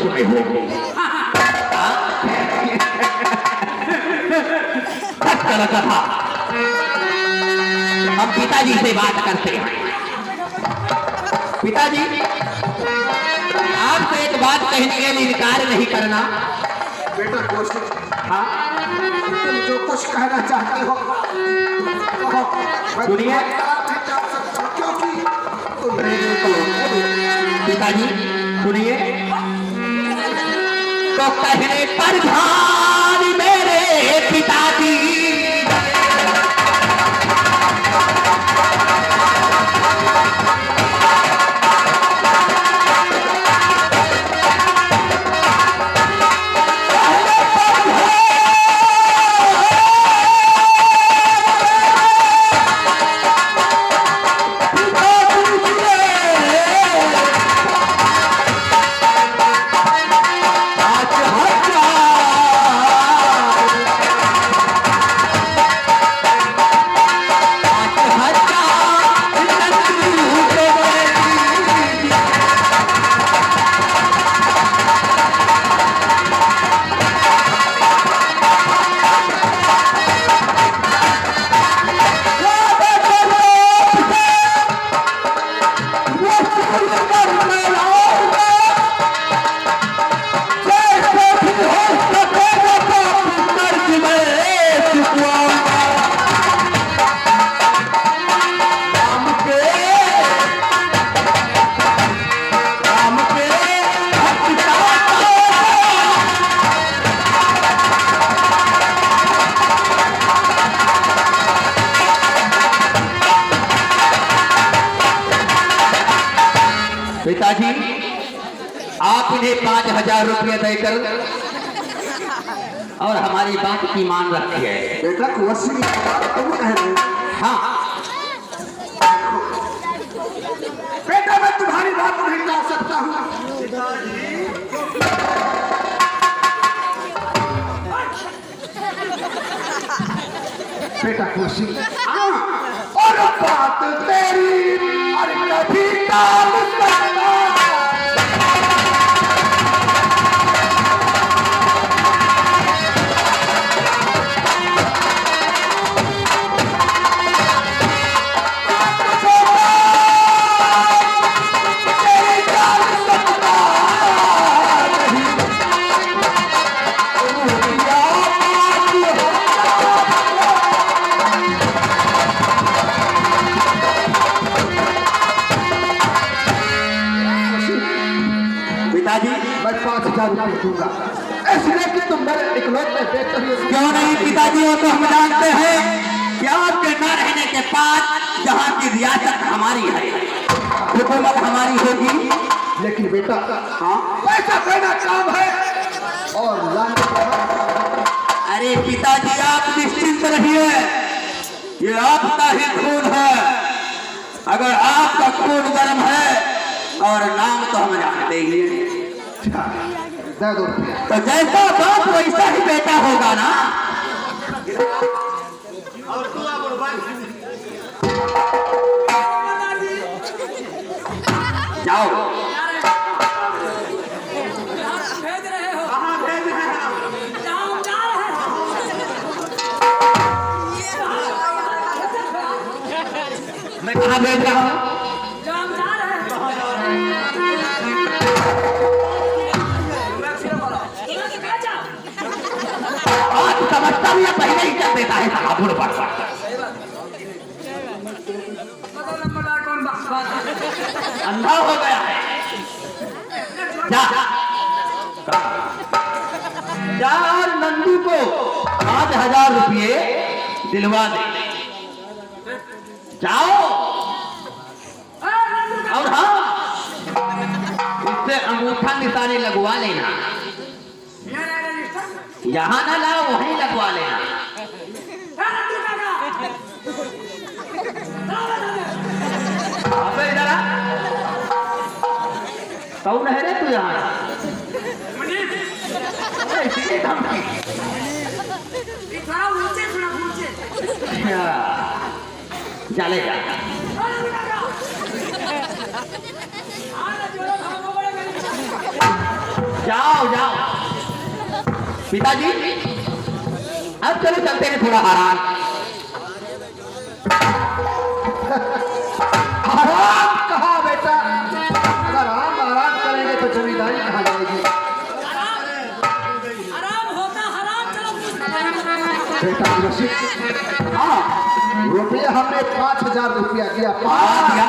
सुने होंगे। लगा था हम पिताजी से बात करते हैं। पिताजी, आपसे एक बात कहने के लिए इनकार नहीं करना। बेटा कुछ, हाँ, तुम जो कुछ कहना चाहते हो सुनिए। क्योंकि तुम मेरे को पिताजी सुनिए, तो कहने पर ध्यान मेरे पिताजी, पिताजी आप इन्हें 5,000 रुपये देकर और हमारी बात की मान रखिए। बेटा कुछ तुम कह रहे हो? हाँ बेटा मैं तुम्हारी बात नहीं ला सकता हूँ। बेटा खुशी, और बात तेरी और कभी टाल सकता। पिताजी मैं 5,000 रुपये दूंगा, इसलिए कि तुम मेरे इकलौते बेटे हो। क्यों नहीं पिताजी, वो तो हम जानते हैं कि आपके न रहने के बाद जहाँ की रियासत हमारी है, हुकूमत हमारी होगी। लेकिन बेटा हाँ पैसा देना काम है और लाने का। अरे पिताजी आप निश्चिंत रहिए, ये आपका ही खून है। अगर आपका खून गर्म है और नाम तो हम जानते ही हैं, दे दो रुपया। तो जैसा बाप वैसा ही बेटा होगा ना। जाओ मैं कहाँ भेज रहा हूँ? आज समझता भी है, पहले ही कर देता है साबुन पर। अंधा हो गया है। जा जा नंदू को 5,000 रुपये दिलवा दे। जाओ और हाँ उससे अंगूठा निशानी लगवा लेना, यहाँ ना लाओ वहीं लगवा लेना। अबे इधर आ, कौन है रे तू यहाँ? इसीलिए धमकी। चले जा। जाओ जाओ पिताजी, अब चलो चलते हैं थोड़ा आराम। आराम कहाँ बेटा, अगर हम आराम करेंगे तो जमींदारी कहाँ जाएगी? आराम होता हराम। चलो बेटा रशीद, हाँ रुपया हमने 5,000 रुपया दिया, दिया।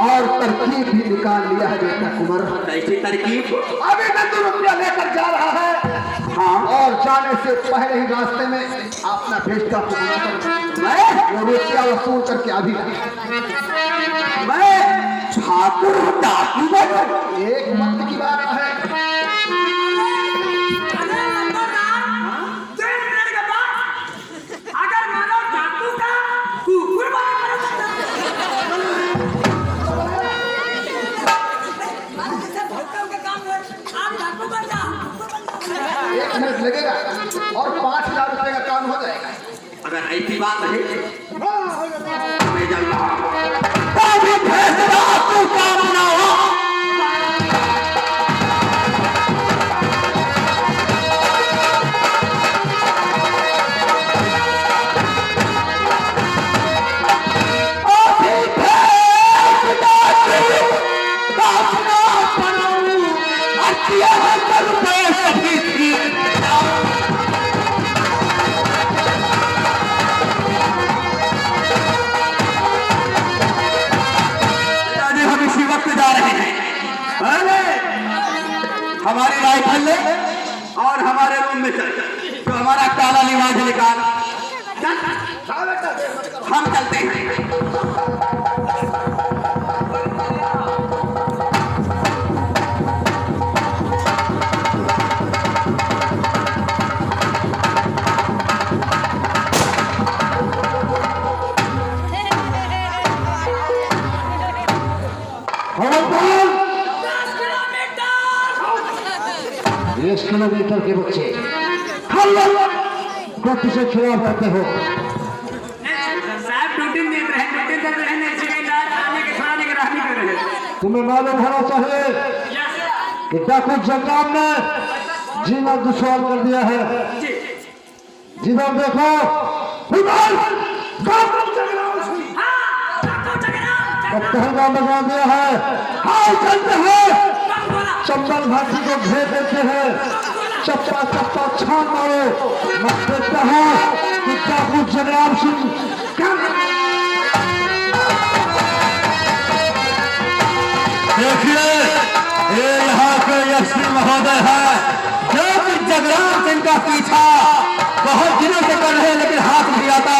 और तरकीब भी निकाल लिया है बेटा कुंवर। कैसी तरकीब? अभी नंदू रुपया लेकर जा रहा है। हाँ और जाने से पहले ही रास्ते में अपना बेटा को बुलाकर मैं वो रुपया वसूल करके अभी ठाकुर डाकू बनूं? एक वक्त की बात है। अगर नंबरदार 2 मिनट के बाद अगर मानो डाकू का कुकुर बना कर भटकाव का काम है, आप डाकू बन जाओ। 1 मिनट लगेगा और 5,000 रुपए का काम हो जाएगा। अगर ऐसी बात है मैं चल रहा हूं। तभी फैसला तू काम ना हो। अभी फैसला तू काम ना बनाऊं। अच्छी रुपए सही थी। हम इसी वक्त जा रहे हैं। अरे हमारी राइफल ले और हमारे रूम में चल, जो हमारा काला लिबास निकाल। हम चलते हैं। किलोमीटर 1 किलोमीटर के बच्चे गति से चुनाव करते हो। साहब ड्यूटी देते हैं, ड्यूटी देते हैं, आने के खाने के रहने कर रहे हैं। तुम्हें मालूम होना चाहिए कि डाकू जंगलाम ने जीना दुश्वार कर दिया है। जिधर देखो पहलगाम लगा दिया है। हाँ चलते हैं, चंबल घाटी को घेर देते हैं। चप्पा चप्पा छान मारो, मैं देखता हूँ कि डाकू जगराम सिंह देखिए ये यहाँ के एसपी महोदय है, जो कि जगराम सिंह का पीछा बहुत दिनों से कर रहे हैं, लेकिन हाथ नहीं आता।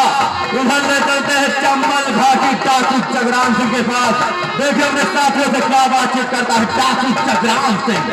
उधर ले चलते हैं चंबल घाटी डाकू जगराम सिंह के पास। देखिए अपने साथियों से क्या बातचीत करता है डाकू जगराम सिंह।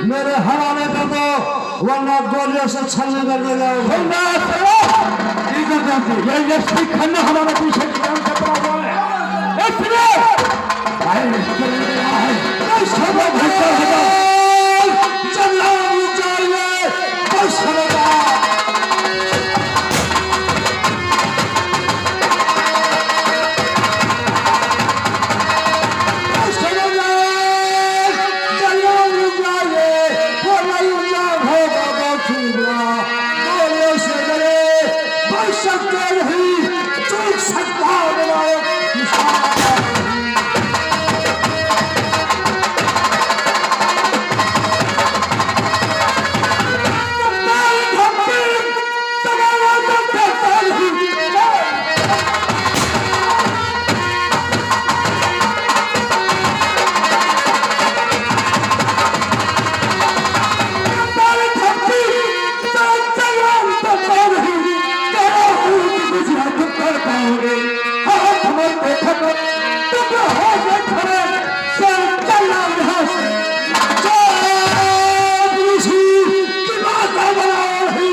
मेरे हवाले कर दो, वरना गोलियों से छलनी कर देगा। ये खन्ना हमारे पीछे काम करता हुआ है। सकते नहीं, चूक सकता होंगे हाथ में बैठक तुम हो गए खड़े सर चलना यहाँ से ऋषि की बात है बना ही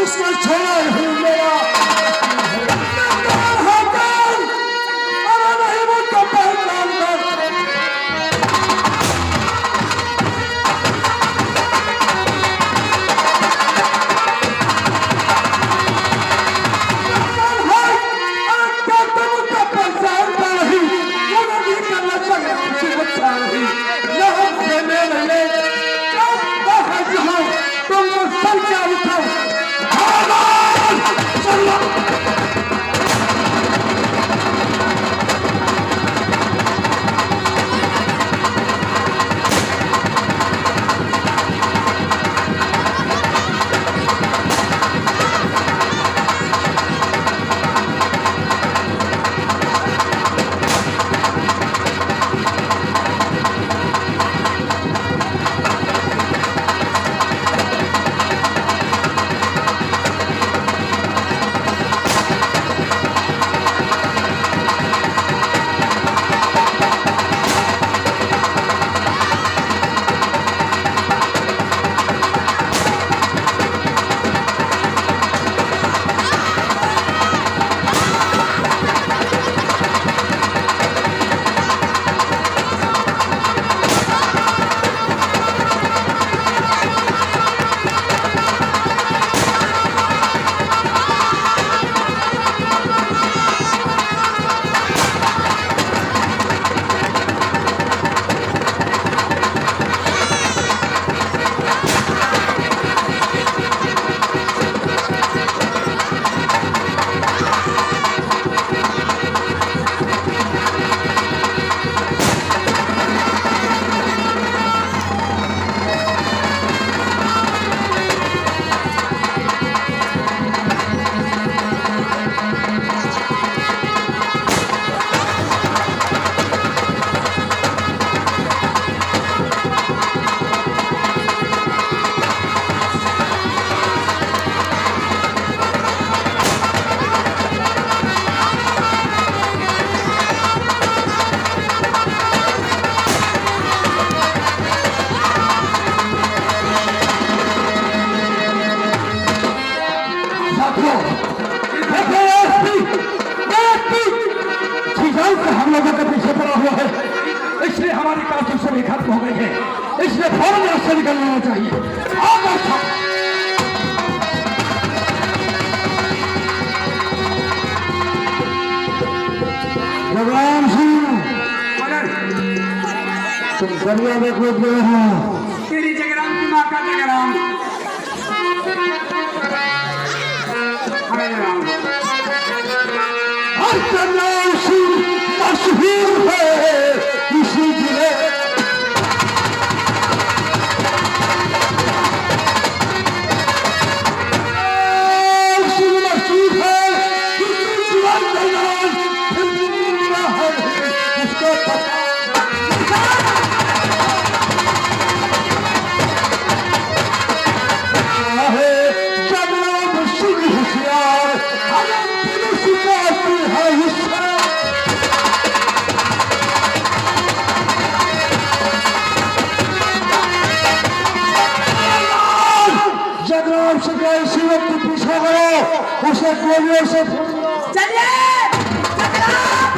इसका छोड़ा नहीं मेरा अरे नहीं वो तो पहचान कर हम लोगों के पीछे पड़ा हुआ है इसलिए हमारी काफी सभी खत्म हो गई है इसलिए फौरन यहाँ से निकल लेना चाहिए जगराम सिंह तुम दरिया में कूद गए हो तेरी जगराम की माँ का जगराम जगराम सिंह मशहूर है इसी जिले जगराम से इसी वक्त पीछे करो उसे गोलियों से चलिए जगराम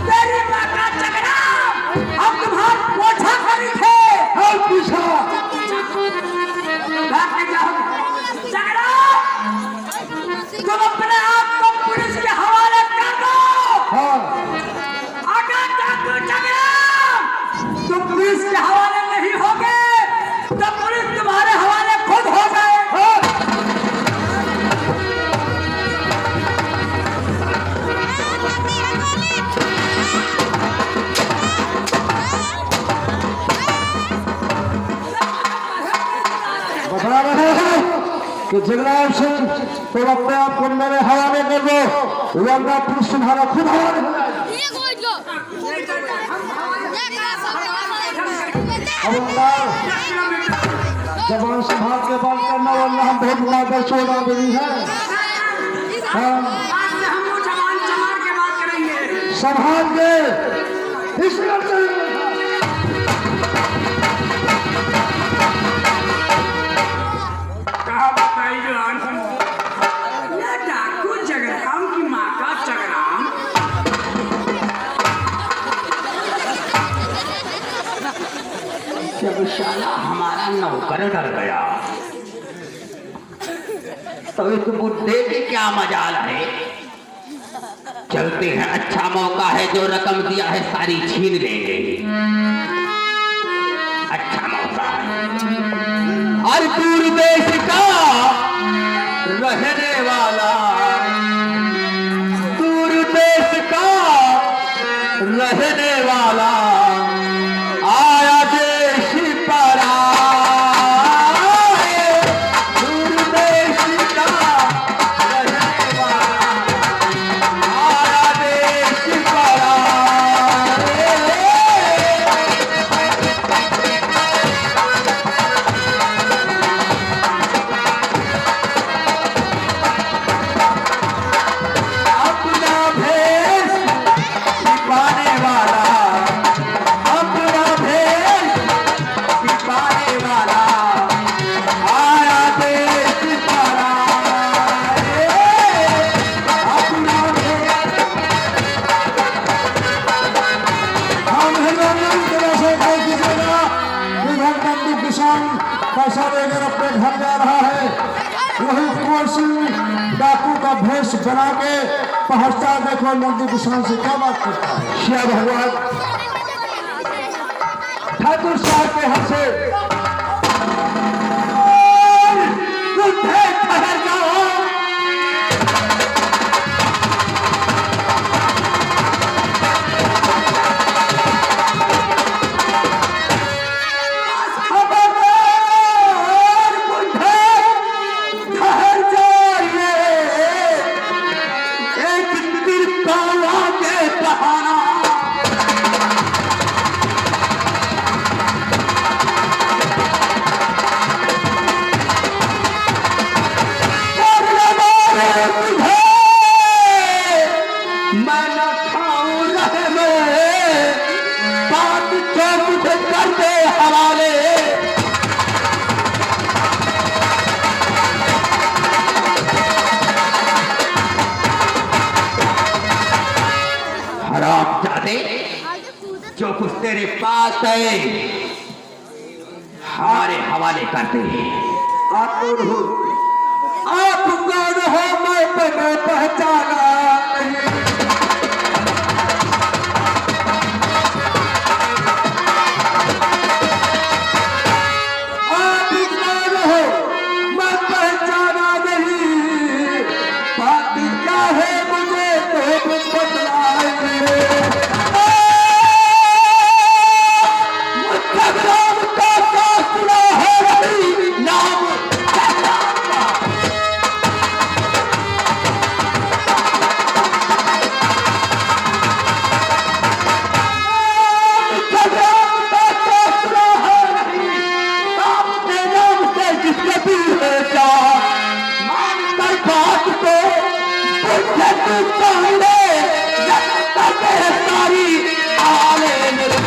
तेरी माँ का जगराम हम तुम्हारा पोछा खड़ी थे और पीछा भाग जाओ जगराम तुम अपने आप को पुलिस के हवाले कर दो हाँ अगर जगराम तुम पुलिस के हवाले नहीं होगे तो पुलिस तुम्हारे हवाले खुद हो गए बता रहे हो कि जगराम सिंह तुम अपने आप को मेरे हवाले कर दो, वरना पुलिस तुम्हारा खुद हवाले हो जाएगा। जवान संभाल के बात करना, वरना हम बहुत बड़ा चोरा बनी है। संभाल के कहा बताई जवान डाकू जगराम की माँ का जगराम। जब शाला हमारा नौकर डर गया तो इस बुढ़े की क्या मजाल है। चलते हैं, अच्छा मौका है, जो रकम दिया है सारी छीन लेंगे। अच्छा मौका है। और दूर देश का रहने वाला, दूर देश का रहने वाला आया देश पर आए। दूर देश का रहने वाला आया देश पर आए। अपना भेष छिपाने वाला, अपना भेष छिपाने वाला आया देश पर आए। अपना भेष हम हिंदुस्तान तरह से कोई कीजिएगा, विधान बंधु किसान पैसा लेकर अपने घर जा रहा है, वही कुंवर सिंह डाकू का भेष बना के पहुंचता। देखो नंदू किसान से क्या बात करता है। श्या भगवान ठाकुर साहब के हाथ से बुढ़े ठहर जाओ। खबरदार बुढ़े ठहर जाइए, एक तिरपाला के बहाना मैं न खाऊं रहे में बात तो मुझे कर दे हवाले। हराम जादे, जो कुछ तेरे पास है हमारे हवाले कर दे। आप कौन हो? आप कौन हो? मैं तुम्हें पहचाना नहीं। आप कौन हो? मैं पहचाना नहीं। बात क्या है मुझे तो बतलाइए। जगराम का सुना है रही नाम जगराम का। जगराम का सुना है रही नाम के नाम से जिसके दिल है क्या मान कर बात को बुझे तू चाहे लगता है सारी आले मेरे।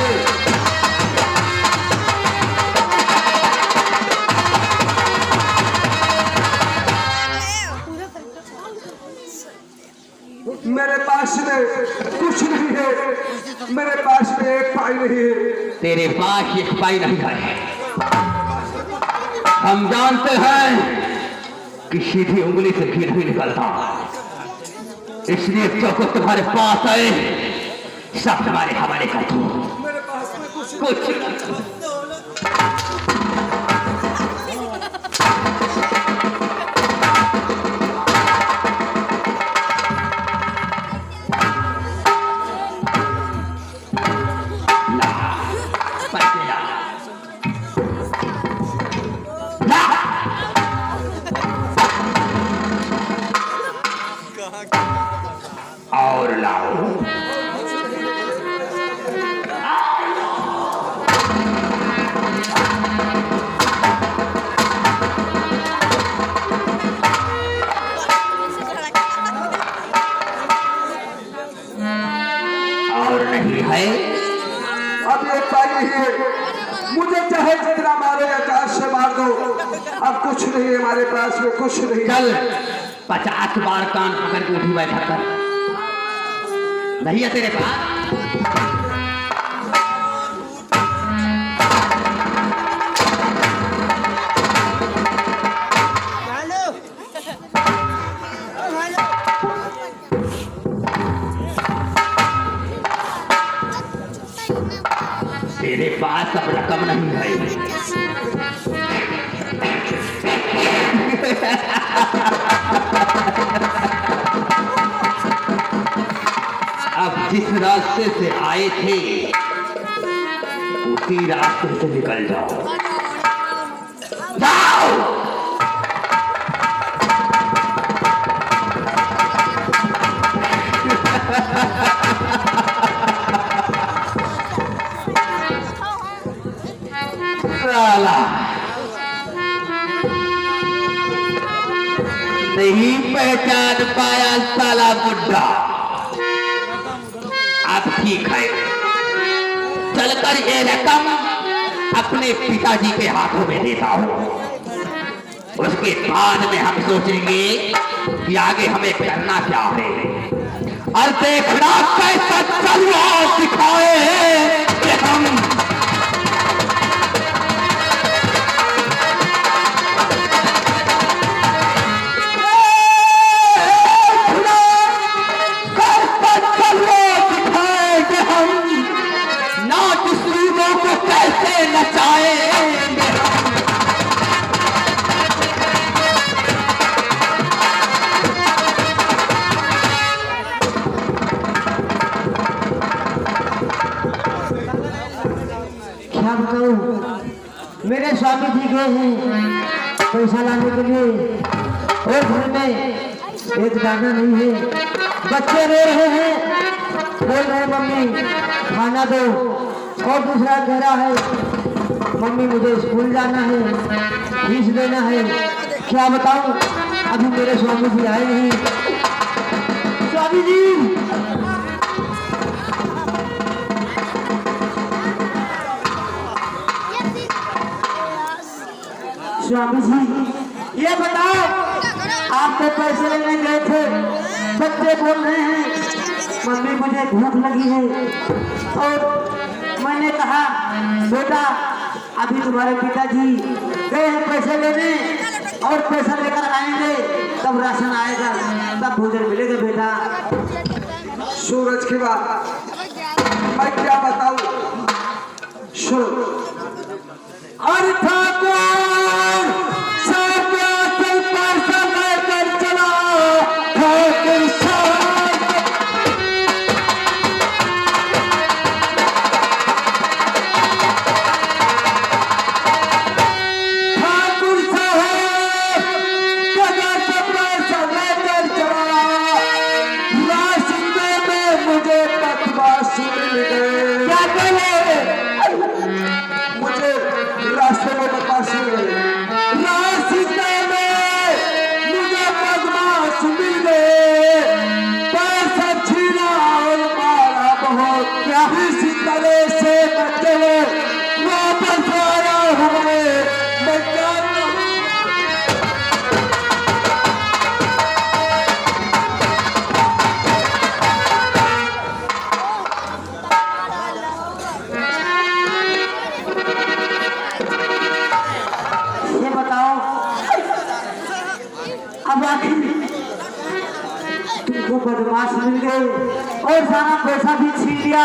मेरे पास में कुछ नहीं है, मेरे पास में एक पाई नहीं है। तेरे पास एक पाई नहीं है। हम जानते हैं कि सीधी उंगली से घी नहीं निकलता, इसलिए जो कुछ तुम्हारे पास है सब तुम्हारे हवाले कर दो। कुछ और लाओ। और नहीं है? अब ये पाई है, मुझे चाहे जितना मारो या चार से मार दो, अब कुछ नहीं है हमारे पास में, कुछ नहीं। चल 50 बार कान पकड़ के उठी बैठा कर, नहीं है तेरे पास? तेरे पास अब रकम नहीं है। अब जिस रास्ते से आए थे उसी रास्ते से निकल जाओ। जाओ। नहीं पहचान पाया साला बुड्ढा। अब ठीक है, चलकर ये रकम अपने पिताजी के हाथों में देता हूँ। उसके बाद में हम सोचेंगे कि आगे हमें करना क्या है, और देखना कैसा तलवार दिखाए कि हम क्या बताऊं, मेरे स्वामी जी गए हैं पैसा लाने के लिए, और घर में एक दाना नहीं है। बच्चे रो रहे हैं, बोल रहे मम्मी खाना दो, और दूसरा कह रहा है मम्मी मुझे स्कूल जाना है, फीस देना है। क्या बताऊं, अभी मेरे स्वामी जी आए नहीं। स्वामी जी, स्वामी जी ये बताओ, आप तो पैसे लेने गए थे, बच्चे बोल रहे हैं मम्मी मुझे भूख लगी है, और मैंने कहा बेटा अभी तुम्हारे पिताजी गए हैं पैसे लेने, और पैसा लेकर आएंगे तब राशन आएगा, तब भोजन मिलेगा बेटा। सूरज की बात मैं क्या बताऊं, सुन। अरे ठाकुर तुमको बदमाश मिल गए और सारा पैसा भी छीन लिया।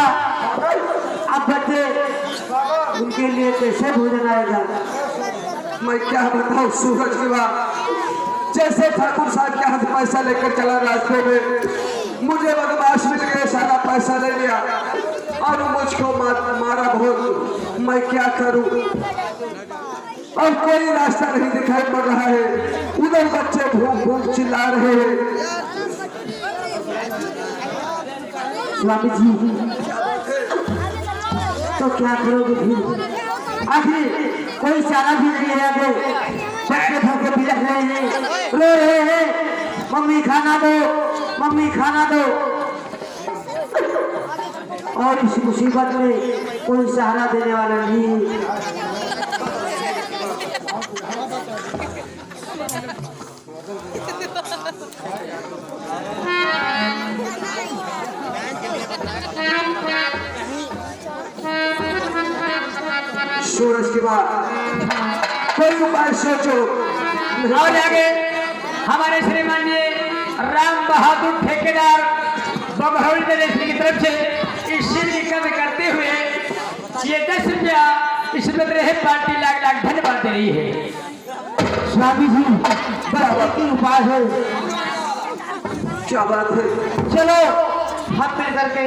अब बच्चे उनके लिए कैसे भोजन आएगा? मैं क्या बताऊं सूरज की बात, जैसे ठाकुर साहब के हाथ पैसा लेकर चला रास्ते में, मुझे बदमाश मिल गए, सारा पैसा ले लिया और मुझको मारा बहुत। मैं क्या करूं, और कोई रास्ता नहीं दिखाई पड़ रहा है। उधर बच्चे भूख भूख चिल्ला रहे हैं। स्वामी जी तो क्या करोगे फिर? आखिर कोई चारा भी नहीं है आगे। बच्चे धोखे बिलख रहे हैं, रो रहे हैं, मम्मी खाना दो, मम्मी खाना दो। और इस मुसीबत में कोई सहारा देने वाला नहीं। सूरज के बाद कोई उपाय सोचो। और आगे हमारे श्रीमान जी राम बहादुर ठेकेदार बबहौली की तरफ से इस शिव की कद करते हुए ये 10 रुपया इसमें रहे पार्टी लाख लाख धन्यवाद दे रही है। स्वामी जी बराबर की उपाय है। क्या बात है? चलो हाथ में करके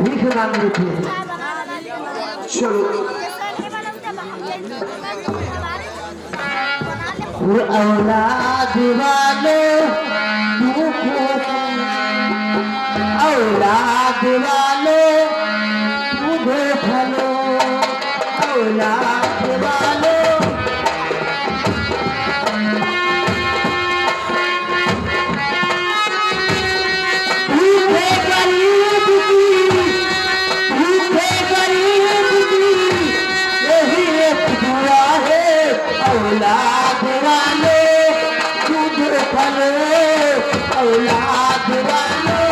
भीख मांग लेते हैं। चलो औलाद वालों औलाद वालों मुझे फलो औलाद वालों भूखे गरीब की यही एक दुआ है। औलाद वालों मुझे फलो औलाद वालों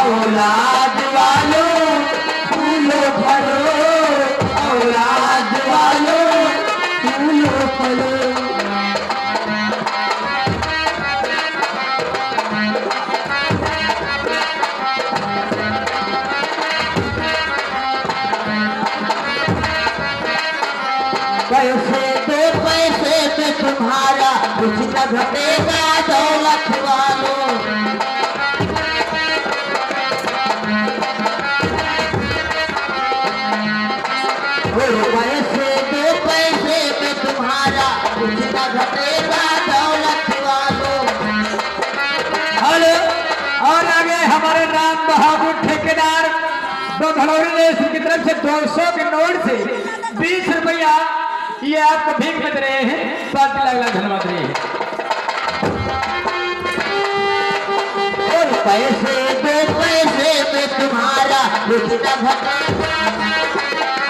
औलाद वालों फूलो फलो औलाद वालों फूलो फलो। पैसे दो पैसे पे तुम्हारा कुछ न घटेगा दौलत वालों। पैसे दो पैसे पे तुम्हारा कुछ न घटेगा दौलत वालों। और आगे हमारे राम बहादुर ठेकेदार बबहौली की तरफ से 200 के नोट से 20 रुपया ये आपको भीख में दे रहे हैं। पार्टी लाख लाख धन्यवाद दे रहे हैं। पैसे दो पैसे पे तुम्हारा कुछ न घटेगा।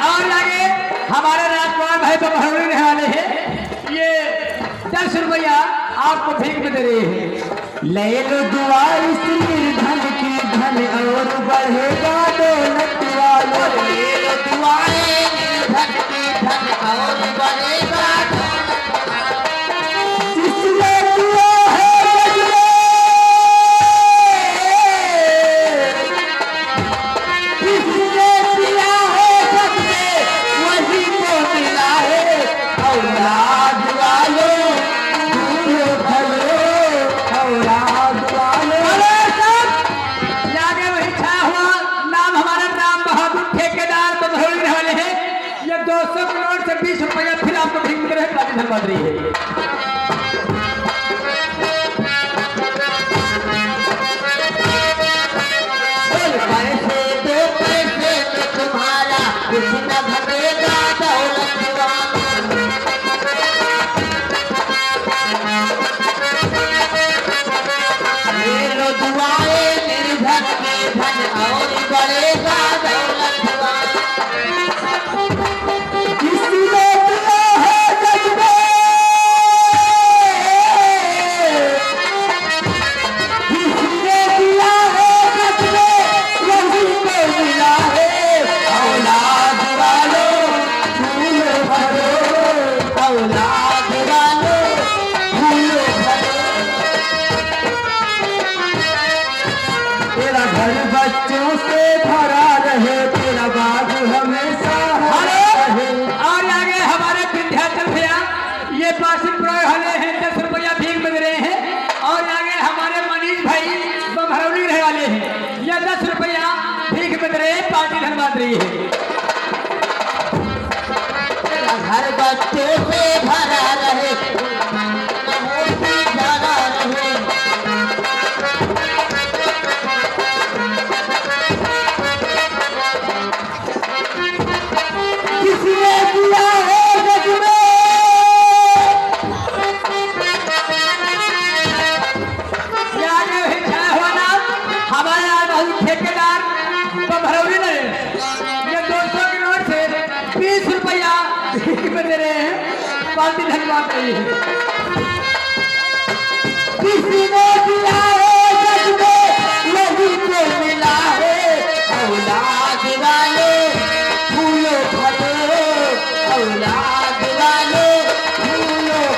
और आगे हमारे राजकुमार भाई बबहौली रहने वाले हैं, ये 10 रुपया आपको भीख में दे रहे हैं। ले लो दुआ इस निर्धन की धन और बढ़ेगा दौलत वालों। ले लो दुआएं निर्धन की धन और बढ़ेगा दौलत वालों। जिसने दुआ है जिसने दिया है सबसे वही को मिला है। औलाद वालों फूलो फलो औलाद वालों। आगे वही छा हुआ नाम हमारा राम बहादुर ठेकेदार बबहौली रहने वाले हैं। ये 200 के नोट से 20 रुपया फिर आपको भीख में दे रहे हैं। पार्टी धन्यवाद दे रही है। पैसे दो पैसे में तुम्हारा कुछ न घटेगा दौलत वालों। ले लो दुआएं निर्धन की धन और बढ़ेगा दौलत वालों। किसी ने दिया है जज्बे बदले पार्टी धनबाद रही है। घर बच्चों से भरा रहे, जाना रहे। किसी ने दिया है जग में, याद है छाया हुआ नाम हमारे यहाँ बहुत ठेकेदार बभरौली ने ये 200 के नोट से 20 रुपया में दे रहे हैं। पार्टी धन्यवाद रही है। किसी ने दिया है जग में, यही तो मिला है। औलाद वाले फूलों फले, औलाद वाले फूलों।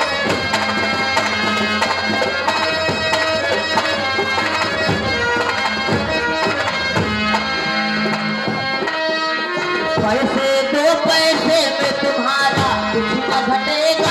पैसे दो पैसे में तुम्हारा कुछ न घटेगा।